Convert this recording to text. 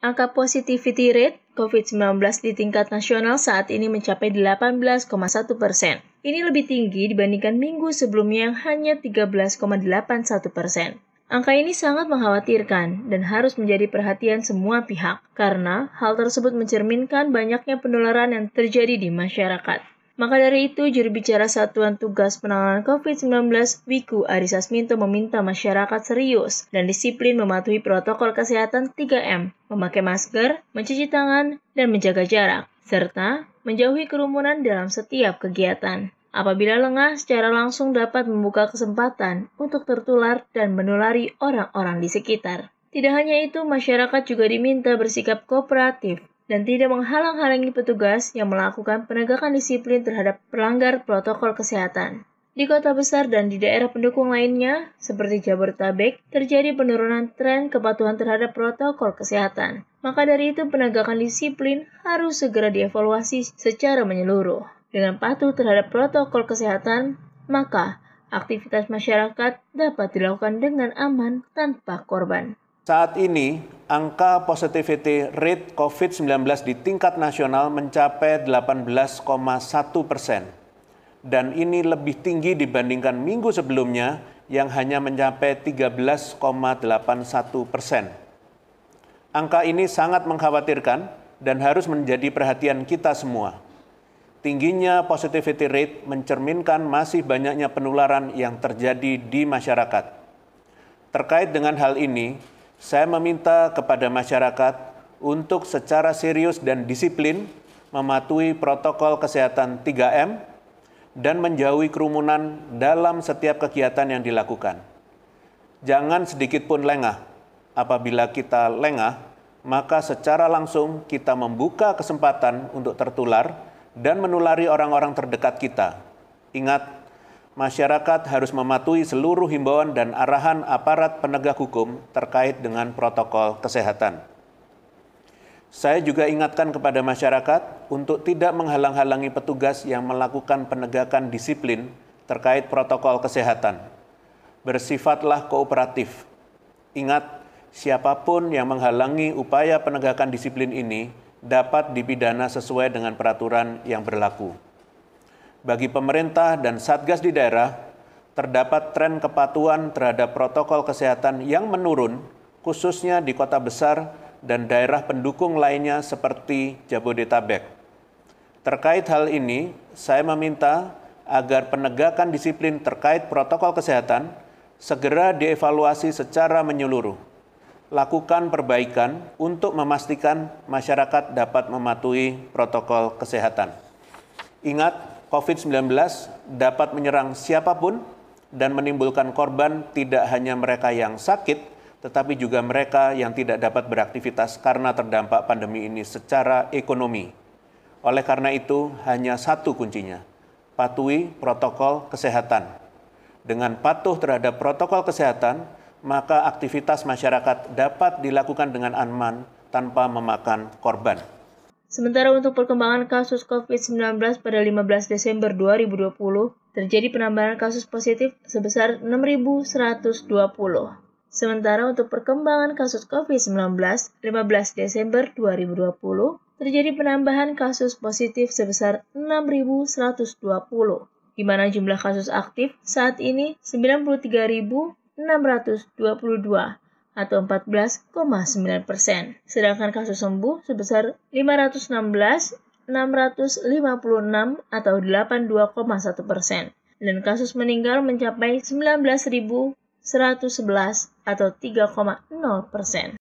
Angka positivity rate COVID-19 di tingkat nasional saat ini mencapai 18,1%. Ini lebih tinggi dibandingkan minggu sebelumnya yang hanya 13,81%. Angka ini sangat mengkhawatirkan dan harus menjadi perhatian semua pihak, karena hal tersebut mencerminkan banyaknya penularan yang terjadi di masyarakat. Maka dari itu, juru bicara Satuan Tugas Penanganan COVID-19, Wiku Adhisa Smito meminta masyarakat serius dan disiplin mematuhi protokol kesehatan 3M, memakai masker, mencuci tangan, dan menjaga jarak, serta menjauhi kerumunan dalam setiap kegiatan. Apabila lengah, secara langsung dapat membuka kesempatan untuk tertular dan menulari orang-orang di sekitar. Tidak hanya itu, masyarakat juga diminta bersikap kooperatif dan tidak menghalang-halangi petugas yang melakukan penegakan disiplin terhadap pelanggar protokol kesehatan. Di kota besar dan di daerah pendukung lainnya, seperti Jabodetabek, terjadi penurunan tren kepatuhan terhadap protokol kesehatan. Maka dari itu, penegakan disiplin harus segera dievaluasi secara menyeluruh. Dengan patuh terhadap protokol kesehatan, maka aktivitas masyarakat dapat dilakukan dengan aman tanpa korban. Saat ini, angka positivity rate COVID-19 di tingkat nasional mencapai 18,1%. Dan ini lebih tinggi dibandingkan minggu sebelumnya yang hanya mencapai 13,81%. Angka ini sangat mengkhawatirkan dan harus menjadi perhatian kita semua. Tingginya positivity rate mencerminkan masih banyaknya penularan yang terjadi di masyarakat. Terkait dengan hal ini, saya meminta kepada masyarakat untuk secara serius dan disiplin mematuhi protokol kesehatan 3M dan menjauhi kerumunan dalam setiap kegiatan yang dilakukan. Jangan sedikit pun lengah. Apabila kita lengah, maka secara langsung kita membuka kesempatan untuk tertular dan menulari orang-orang terdekat kita. Ingat, masyarakat harus mematuhi seluruh himbauan dan arahan aparat penegak hukum terkait dengan protokol kesehatan. Saya juga ingatkan kepada masyarakat untuk tidak menghalang-halangi petugas yang melakukan penegakan disiplin terkait protokol kesehatan. Bersifatlah kooperatif. Ingat, siapapun yang menghalangi upaya penegakan disiplin ini dapat dipidana sesuai dengan peraturan yang berlaku. Bagi pemerintah dan Satgas di daerah, terdapat tren kepatuhan terhadap protokol kesehatan yang menurun, khususnya di kota besar dan daerah pendukung lainnya seperti Jabodetabek. Terkait hal ini, saya meminta agar penegakan disiplin terkait protokol kesehatan segera dievaluasi secara menyeluruh. Lakukan perbaikan untuk memastikan masyarakat dapat mematuhi protokol kesehatan. Ingat, COVID-19 dapat menyerang siapapun dan menimbulkan korban tidak hanya mereka yang sakit, tetapi juga mereka yang tidak dapat beraktivitas karena terdampak pandemi ini secara ekonomi. Oleh karena itu, hanya satu kuncinya, patuhi protokol kesehatan. Dengan patuh terhadap protokol kesehatan, maka aktivitas masyarakat dapat dilakukan dengan aman tanpa memakan korban. Sementara untuk perkembangan kasus COVID-19 pada 15 Desember 2020, terjadi penambahan kasus positif sebesar 6.120. Sementara untuk perkembangan kasus COVID-19 15 Desember 2020, terjadi penambahan kasus positif sebesar 6.120, di mana jumlah kasus aktif saat ini 93.622 atau 14,9%. Sedangkan kasus sembuh sebesar 516.656 atau 82,1%. Dan kasus meninggal mencapai 19.111 atau 3,0%.